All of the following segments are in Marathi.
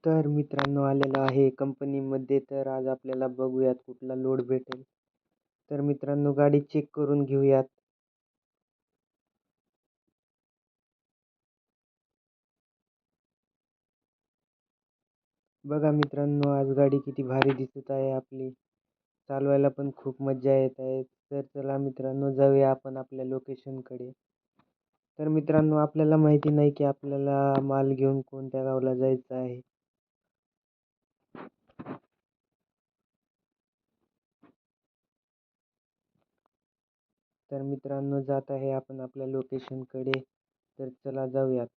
तर मित्रांनो आलेलो आहे कंपनीमध्ये. तर आज आपल्याला बघूयात कुठला लोड भेटेल. तर मित्रांनो गाडी चेक करून घेऊयात. बघा मित्रांनो आज गाडी किती भारी दिसत आहे आपली. चालवायला पण खूप मजा येत आहे. तर चला मित्रांनो जाऊया आपण आपल्या लोकेशनकडे. तर मित्रांनो आपल्याला माहिती नाही की आपल्याला माल घेऊन कोणत्या गावाला जायचं आहे. तर मित्रांनो जात आहे आपण आपल्या लोकेशनकडे. तर चला जाऊयात.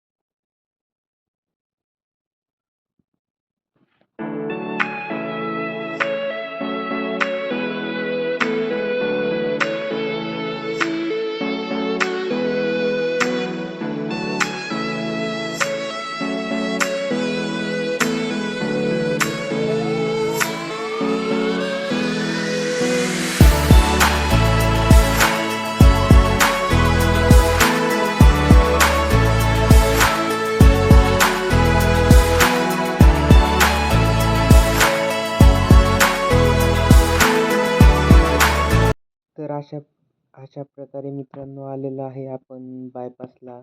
तर अशा प्रकारे मित्रांनो आलेलो आहे आपण बायपासला.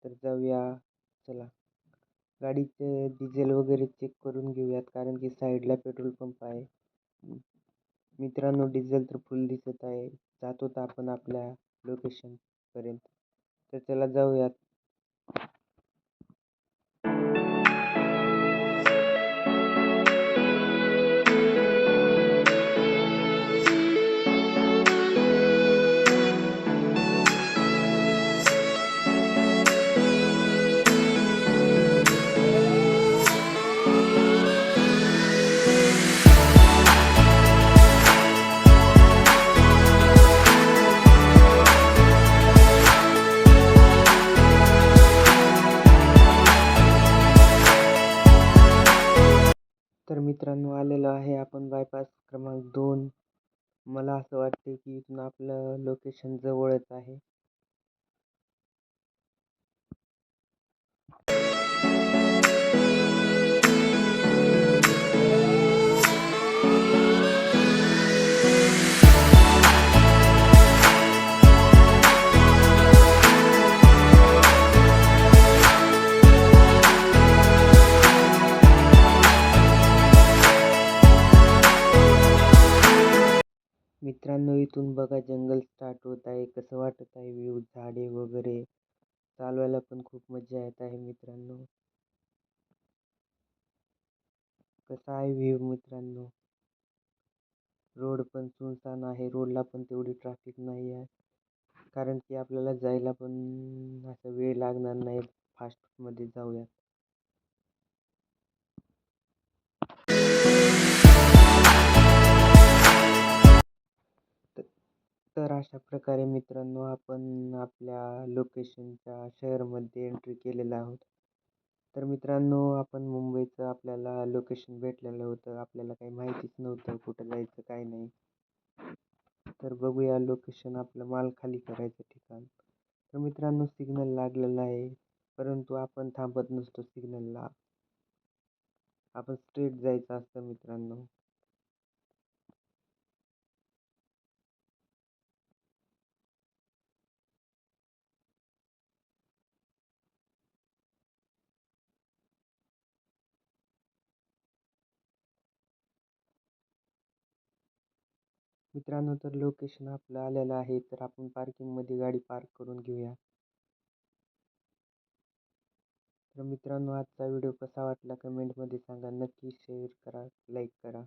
तर जाऊया चला. गाडीचे डिझेल वगैरे चेक करून घेऊयात कारण की साईडला पेट्रोल पंप आहे. मित्रांनो डिझेल तर फुल दिसत आहे. जातो तर आपण आपल्या लोकेशनपर्यंत. तर चला जाऊयात. तर मित्रांनो आलेलो आहे आपण बायपास क्रमांक 2. मला असं वाटते की इथून आपलं लोकेशन जवळच आहे. मित्रांनो इथून बघा जंगल स्टार्ट होत आहे. कसं वाटत आहे व्ह्यू, झाडे वगैरे. चालवायला पण खूप मजा येत आहे मित्रांनो. कसा आहे व्ह्यू मित्रांनो. रोड पण सुनसान आहे. रोडला पण तेवढी ट्रॅफिक नाही आहे कारण की आपल्याला जायला पण असं वेळ लागणार नाही. फास्टमध्ये जाऊयात. तर अशा प्रकारे मित्रांनो आपण आपल्या लोकेशनच्या शहरामध्ये एंट्री केलेलं आहोत. तर मित्रांनो आपण मुंबईचं आपल्याला लोकेशन भेटलेलं होतं. आपल्याला काही माहितीच नव्हतं कुठं जायचं काय नाही. तर बघूया लोकेशन आपलं माल खाली करायचं ठिकाण. तर मित्रांनो सिग्नल लागलेला आहे परंतु आपण थांबत नसतो सिग्नलला. आपण स्ट्रेट जायचं असतं मित्रांनो. मित्रांनो तर लोकेशन आपलं आलेलं आहे. तर आपण पार्किंगमध्ये गाडी पार्क करून घेऊया. तर मित्रांनो आजचा व्हिडिओ कसा वाटला कमेंटमध्ये सांगा. नक्की शेअर करा, लाईक करा.